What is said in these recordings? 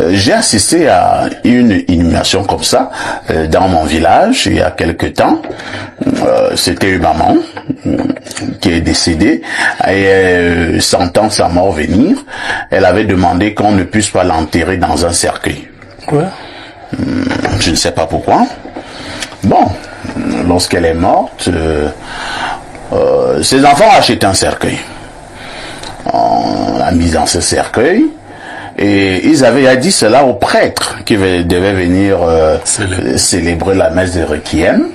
J'ai assisté à une inhumation comme ça dans mon village il y a quelque temps. C'était une maman qui est décédée et sentant sa mort venir, elle avait demandé qu'on ne puisse pas l'enterrer dans un cercueil. Quoi? Je ne sais pas pourquoi. Bon, lorsqu'elle est morte, ses enfants ont acheté un cercueil. On l'a mis dans ce cercueil. Et ils avaient dit cela au prêtre qui devait venir célébrer la messe de Requiem.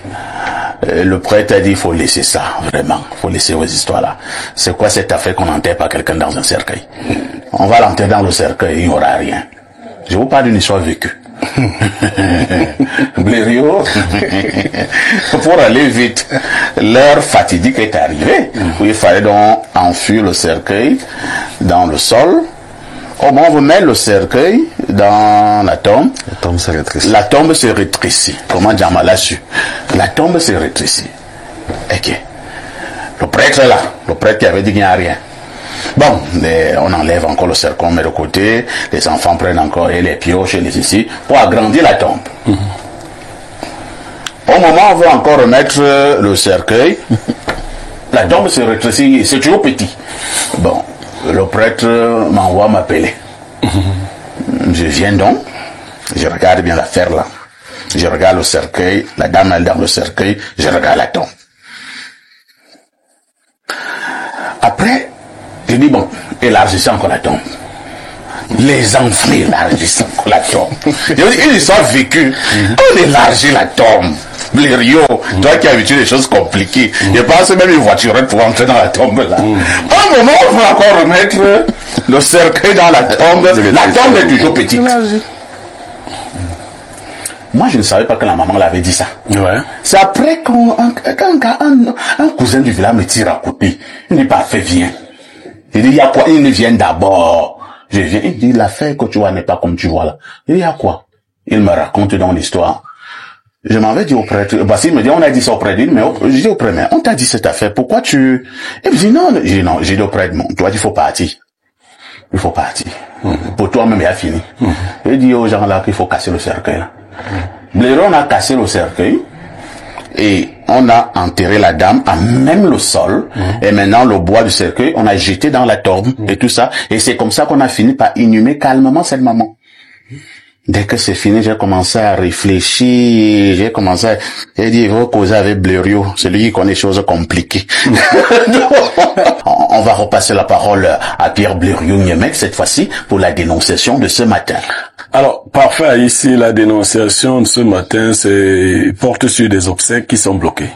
Le prêtre a dit, il faut laisser ça, vraiment. Il faut laisser vos histoires-là. C'est quoi cette affaire qu'on n'enterre pas quelqu'un dans un cercueil? On va l'enterrer dans le cercueil, il n'y aura rien. Je vous parle d'une histoire vécue. Blériot, pour aller vite, l'heure fatidique est arrivée, où il fallait donc enfuir le cercueil dans le sol. Au moment où on met le cercueil dans la tombe se rétrécit. La tombe se rétrécit. Comment Djama l'a su? La tombe se rétrécit. Ok. Le prêtre est là. Le prêtre qui avait dit qu'il n'y a rien. Bon, on enlève encore le cercueil, on met de côté. Les enfants prennent encore les pioches et les ici pour agrandir la tombe. Au moment où on veut encore remettre le cercueil, la tombe se rétrécit. C'est toujours petit. Bon. Le prêtre m'envoie m'appeler. Je viens donc, je regarde bien l'affaire là. Je regarde le cercueil, la dame elle est dans le cercueil, je regarde la tombe. Après, je dis bon, élargissez encore la tombe. Les enfants élargissent encore la tombe. Une histoire vécue. On élargit la tombe. Blériot, toi qui as habitué des choses compliquées, je pense même une voiturette pour entrer dans la tombe là. Un moment, on va encore remettre le cercueil dans la tombe. La tombe est toujours petite. Moi, je ne savais pas que la maman l'avait dit ça. Ouais. C'est après qu'un cousin du village me tire à côté. Il dit, parfait, viens. Il dit, il y a quoi? Il vient d'abord. Je viens, il dit, l'affaire que tu vois n'est pas comme tu vois là. Il dit, il y a quoi? Il me raconte dans l'histoire. Je m'en vais dire au prêtre, parce qu'il me dit, on a dit ça au prêtre, mais je dis au prêtre, mais on t'a dit cette affaire, pourquoi tu... Il me dit non, j'ai dit au prêtre, tu vois, il faut partir. Il faut partir. Pour toi-même, il a fini. Il dit aux gens là qu'il faut casser le cercueil là. Blériot, on a cassé le cercueil, et on a enterré la dame à même le sol, et maintenant le bois du cercueil, on a jeté dans la tombe, et tout ça, et c'est comme ça qu'on a fini par inhumer calmement cette maman. Dès que c'est fini, j'ai commencé à réfléchir, j'ai dit, il faut causer avec Blériot, celui qui connaît les choses compliquées. On va repasser la parole à Pierre Blériot-Niemek cette fois-ci pour la dénonciation de ce matin. Alors, parfait, ici, la dénonciation de ce matin, porte sur des obsèques qui sont bloqués.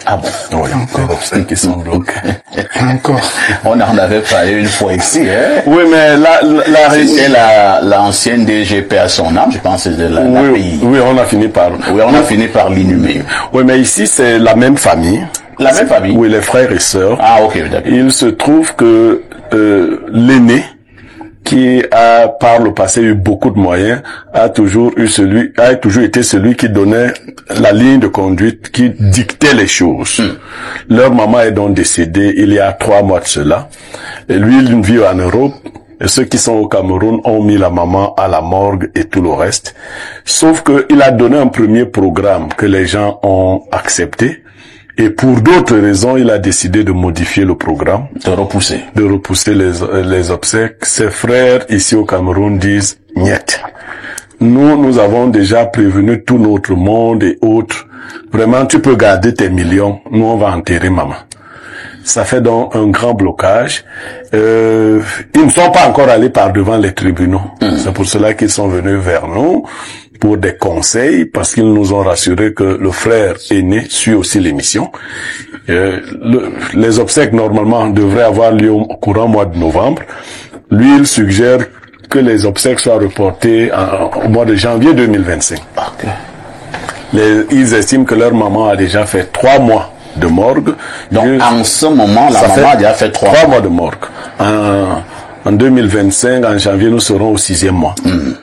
Ah bon? Oui, des obsèques qui sont bloqués. Encore. On en avait parlé une fois ici, hein? Oui, mais c'était l'ancienne DGP à son âme, je pense, de la pays. Oui, on a fini par l'inhumer. Oui, mais ici, c'est la même famille. La même famille? Oui, les frères et sœurs. Ah, ok, d'accord. Il se trouve que, l'aîné, qui a par le passé eu beaucoup de moyens, a toujours été celui qui donnait la ligne de conduite, qui dictait les choses. Leur maman est donc décédée il y a 3 mois de cela. Et lui, il vit en Europe. Et ceux qui sont au Cameroun ont mis la maman à la morgue et tout le reste. Sauf que il a donné un premier programme que les gens ont accepté. Et pour d'autres raisons, il a décidé de modifier le programme. De repousser les obsèques. Ses frères ici au Cameroun disent niet. Nous avons déjà prévenu tout notre monde et autres. Vraiment, tu peux garder tes millions. Nous, on va enterrer maman. Ça fait donc un grand blocage. Ils ne sont pas encore allés par devant les tribunaux. C'est pour cela qu'ils sont venus vers nous pour des conseils, parce qu'ils nous ont rassuré que le frère aîné suit aussi l'émission. Les obsèques, normalement, devraient avoir lieu au courant mois de novembre. Lui, il suggère que les obsèques soient reportées au mois de janvier 2025. Okay. Ils estiment que leur maman a déjà fait 3 mois de morgue. Donc, en ce moment, la maman a déjà fait 3 mois de morgue. En 2025, en janvier, nous serons au 6e mois.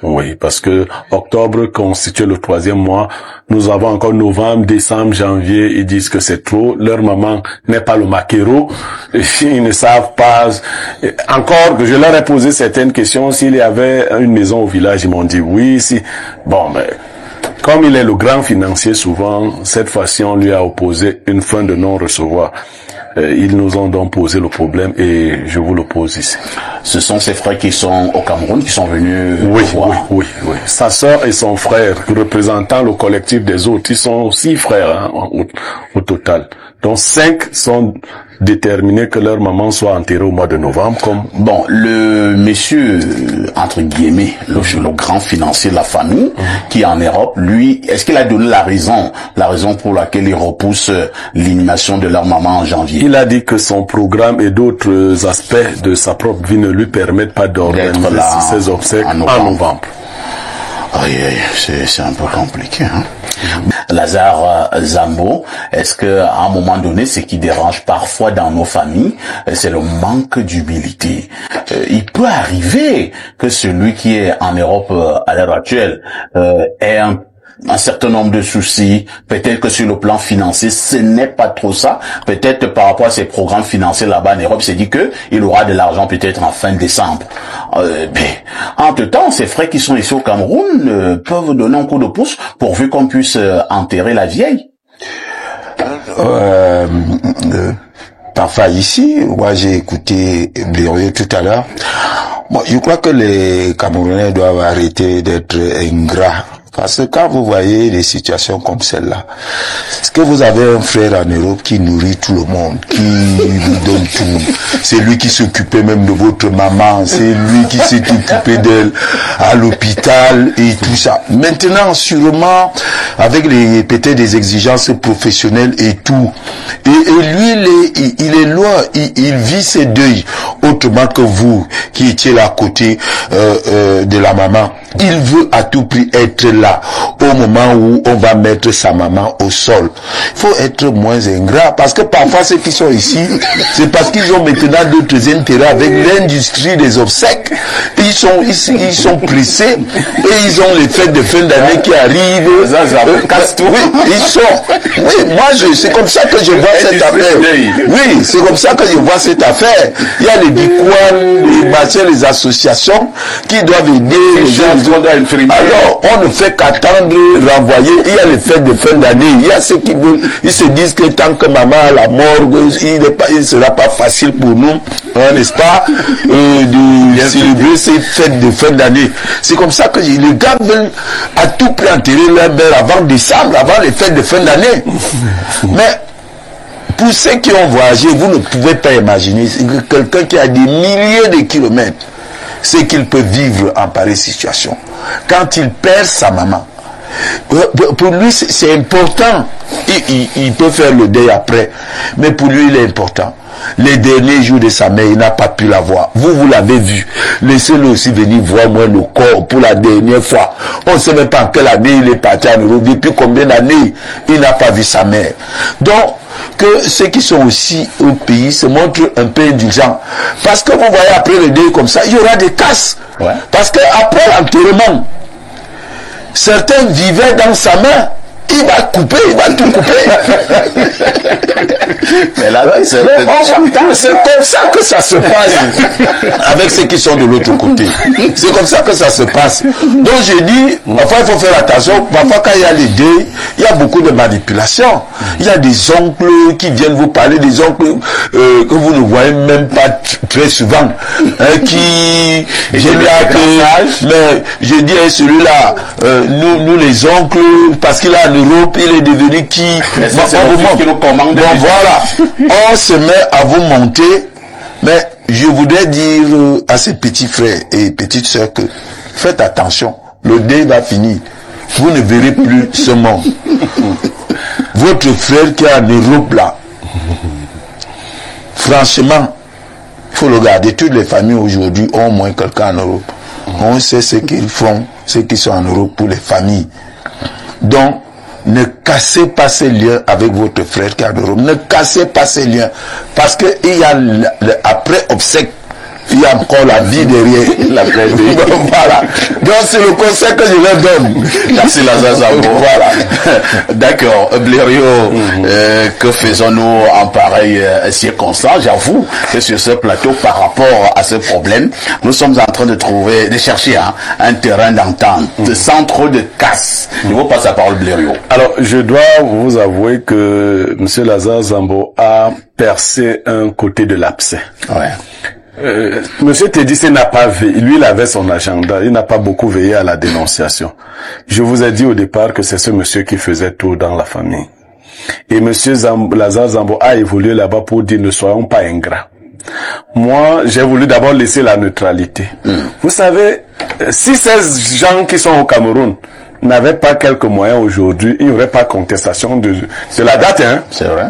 Oui. Oui, parce que octobre constitue le 3e mois. Nous avons encore novembre, décembre, janvier. Ils disent que c'est trop. Leur maman n'est pas le maquereau. Ils ne savent pas. Encore que je leur ai posé certaines questions. S'il y avait une maison au village, ils m'ont dit oui. Si. Bon, mais comme il est le grand financier, souvent, cette fois-ci, on lui a opposé une fin de non-recevoir. Ils nous ont donc posé le problème et je vous le pose ici. Ce sont ses frères qui sont au Cameroun, qui sont venus voir. Oui. Sa sœur et son frère, représentant le collectif des autres, ils sont 6 frères au total. Donc 5 sont déterminés que leur maman soit enterrée au mois de novembre. Comme bon, le monsieur entre guillemets, le grand financier de la famille, qui est en Europe, lui, est-ce qu'il a donné la raison pour laquelle il repousse l'inhumation de leur maman en janvier? Il a dit que son programme et d'autres aspects de sa propre vie ne lui permettent pas d'organiser ses obsèques en novembre. C'est un peu compliqué, hein. Lazare Zambo, est-ce que à un moment donné, ce qui dérange parfois dans nos familles, c'est le manque d'humilité? Il peut arriver que celui qui est en Europe à l'heure actuelle ait un certain nombre de soucis, peut-être que sur le plan financier, ce n'est pas trop ça. Peut-être par rapport à ses programmes financiers là-bas en Europe, c'est dit que il aura de l'argent peut-être en fin décembre. Entre-temps, ses frères qui sont ici au Cameroun peuvent donner un coup de pouce pourvu qu'on puisse enterrer la vieille. Parfois ici, moi j'ai écouté Blériot tout à l'heure. Bon, je crois que les Camerounais doivent arrêter d'être ingrats. Parce que quand vous voyez des situations comme celle-là, est-ce que vous avez un frère en Europe qui nourrit tout le monde, qui vous donne tout? C'est lui qui s'occupait même de votre maman, c'est lui qui s'est occupé d'elle à l'hôpital et tout ça. Maintenant, sûrement, avec peut-être des exigences professionnelles et tout, et lui, il est loin, il vit ses deuils autrement que vous qui étiez là à côté de la maman. Il veut à tout prix être là au moment où on va mettre sa maman au sol. Il faut être moins ingrat parce que parfois ceux qui sont ici, c'est parce qu'ils ont maintenant d'autres intérêts avec l'industrie des obsèques. Ils sont pressés et ils ont les fêtes de fin d'année qui arrivent. C'est comme ça que je vois cette affaire. Oui, c'est comme ça que je vois cette affaire. Il y a les Bikouan, les marchés, les associations qui doivent aider les gens. Alors, on ne fait qu'attendre, renvoyer. Il y a les fêtes de fin d'année. Il y a ceux qui veulent, ils se disent que tant que maman a la morgue, il ne sera pas facile pour nous, n'est-ce pas, de célébrer ces fêtes de fin d'année. C'est comme ça que les gars veulent à tout prix enterrer leur mère avant décembre, avant les fêtes de fin d'année. Mais, pour ceux qui ont voyagé, vous ne pouvez pas imaginer quelqu'un qui a des milliers de kilomètres, ce qu'il peut vivre en pareille situation. Quand il perd sa maman, pour lui c'est important. Il peut faire le deuil après, mais pour lui il est important. Les derniers jours de sa mère, il n'a pas pu la voir. Vous l'avez vu. Laissez-le aussi venir voir moi le corps pour la dernière fois. On ne sait même pas en quelle année il est parti en Europe. Depuis combien d'années il n'a pas vu sa mère. Donc, que ceux qui sont aussi au pays se montrent un peu indulgents. Parce que vous voyez, après le deuil comme ça, il y aura des casses. Ouais. Parce que après l'enterrement, certains vivaient dans sa main. Il va couper, il va tout couper. Mais là, c'est comme ça que ça se passe avec ceux qui sont de l'autre côté. C'est comme ça que ça se passe. Donc je dis, parfois il faut faire attention. Parfois quand il y a les deuils, il y a beaucoup de manipulations. Il y a des oncles qui viennent vous parler, des oncles que vous ne voyez même pas très souvent. Mais je dis à celui-là, nous les oncles, parce qu'il a Europe, il est devenu qui donc voilà, on se met à vous monter, mais je voudrais dire à ces petits frères et petites sœurs que faites attention, le deuil va finir, vous ne verrez plus ce monde. Votre frère qui est en Europe là, franchement, il faut le garder. Toutes les familles aujourd'hui ont au moins quelqu'un en Europe. On sait ce qu'ils font, ceux qui sont en Europe pour les familles. Donc, ne cassez pas ces liens avec votre frère qui est en Europe. Ne cassez pas ces liens. Parce qu'il y a après obsèque il y a encore la vie derrière. Voilà. Donc c'est le conseil que je leur donne. Merci Lazare Zambo. Voilà. D'accord. Blériot, que faisons-nous en pareille circonstance? J'avoue que sur ce plateau, par rapport à ce problème, nous sommes en train de chercher un terrain d'entente, sans trop de casse. Je vous passe la parole, Blériot. Alors, je dois vous avouer que M. Lazare Zambo a percé un côté de l'abcès. Ouais. Monsieur Teddy n'a pas veillé, lui il avait son agenda, il n'a pas beaucoup veillé à la dénonciation. Je vous ai dit au départ que c'est ce monsieur qui faisait tout dans la famille. Et monsieur Lazare Zambo a évolué là-bas pour dire ne soyons pas ingrats. Moi, j'ai voulu d'abord laisser la neutralité. Vous savez, si ces gens qui sont au Cameroun n'avaient pas quelques moyens aujourd'hui, il n'y aurait pas contestation de la date, hein. C'est vrai.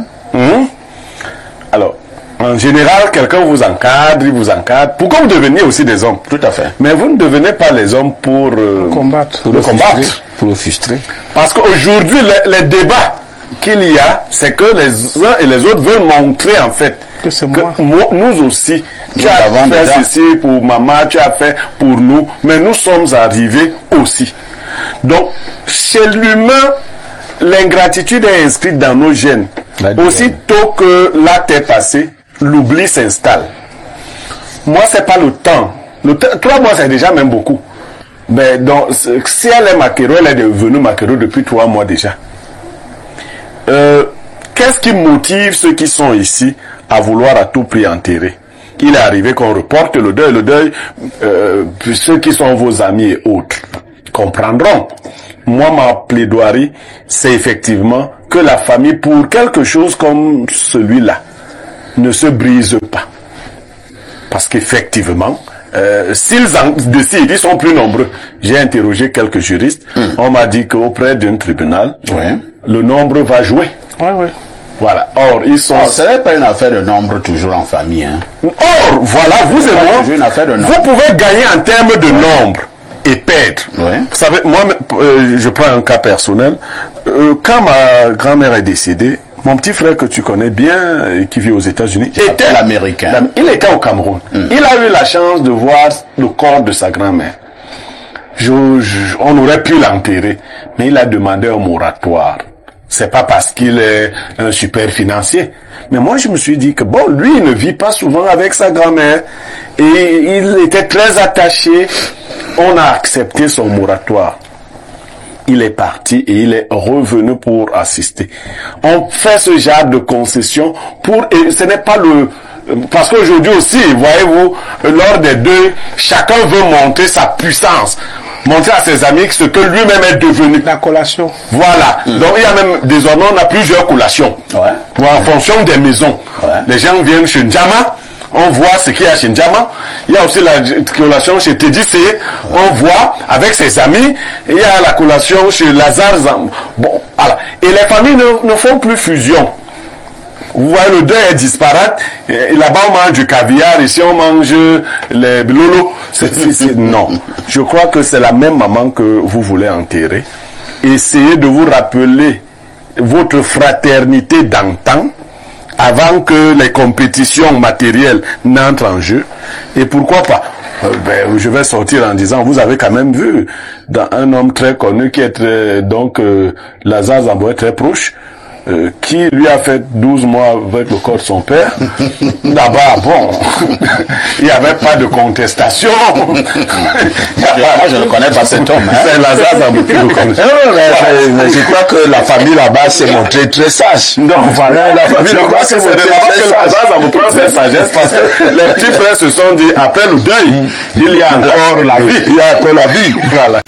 Alors, en général, quelqu'un vous encadre, il vous encadre, pour que vous deveniez aussi des hommes. Tout à fait. Mais vous ne devenez pas les hommes pour combattre. Pour le combattre. Pour le frustrer. Parce qu'aujourd'hui, les débats qu'il y a, c'est que les uns et les autres veulent montrer en fait que c'est nous aussi. Tu as fait ceci pour maman, tu as fait pour nous, mais nous sommes arrivés aussi. Donc, chez l'humain, l'ingratitude est inscrite dans nos gènes. Aussitôt que l'acte est passé, l'oubli s'installe. Moi, c'est pas le temps. 3 mois, c'est déjà même beaucoup. Mais donc, si elle est maquereau, elle est devenue maquereau depuis 3 mois déjà. Qu'est-ce qui motive ceux qui sont ici à vouloir à tout prix enterrer? Il est arrivé qu'on reporte le deuil, ceux qui sont vos amis et autres comprendront. Moi, ma plaidoirie, c'est effectivement que la famille, pour quelque chose comme celui-là, ne se brise pas. Parce qu'effectivement, s'ils décident, ils sont plus nombreux. J'ai interrogé quelques juristes. On m'a dit qu'auprès d'un tribunal, le nombre va jouer. Voilà. Or, ils sont... ce n'est pas une affaire de nombre toujours en famille. Hein. Or, voilà, vous et moi, vous pouvez gagner en termes de nombre et perdre. Vous savez, moi, je prends un cas personnel. Quand ma grand-mère est décédée, mon petit frère que tu connais bien, qui vit aux États-Unis, était l'Américain. Il était au Cameroun. Il a eu la chance de voir le corps de sa grand-mère. On aurait pu l'enterrer, mais il a demandé un moratoire. C'est pas parce qu'il est un super financier. Mais moi, je me suis dit que bon, lui, il ne vit pas souvent avec sa grand-mère. Et il était très attaché. On a accepté son moratoire. Il est parti et il est revenu pour assister. On fait ce genre de concession et ce n'est pas parce qu'aujourd'hui aussi, voyez-vous, lors des deux, chacun veut montrer sa puissance. Montrer à ses amis ce que lui-même est devenu. La collation. Voilà. Donc il y a même, désormais, on a plusieurs collations. En fonction des maisons. Les gens viennent chez Ndjama, on voit ce qu'il y a chez Ndjama. Il y a aussi la collation chez Teddy, on voit avec ses amis. Et il y a la collation chez Lazare Zambo. Bon, voilà. Et les familles ne font plus fusion. Vous voyez, le deuil est disparate. Là-bas, on mange du caviar. Ici, on mange les lolos. Non. Je crois que c'est la même maman que vous voulez enterrer. Essayez de vous rappeler votre fraternité d'antan avant que les compétitions matérielles n'entrent en jeu. Et pourquoi pas? Je vais sortir en disant, vous avez quand même vu dans un homme très connu qui est Lazare Zambo est très proche, qui lui a fait 12 mois avec le corps de son père. Là-bas, bon, il n'y avait pas de contestation. Moi, je ne connais pas cet homme. Hein. C'est Lazare Zambo qui le connaît. Mais je crois que la famille là-bas s'est montrée très sage. Non, voilà, la famille là-bas s'est montrée très sage. Lazare Zambo prend cette sagesse parce que les petits frères se sont dit, après le deuil, il y a encore la vie. Il y a encore la vie. Voilà.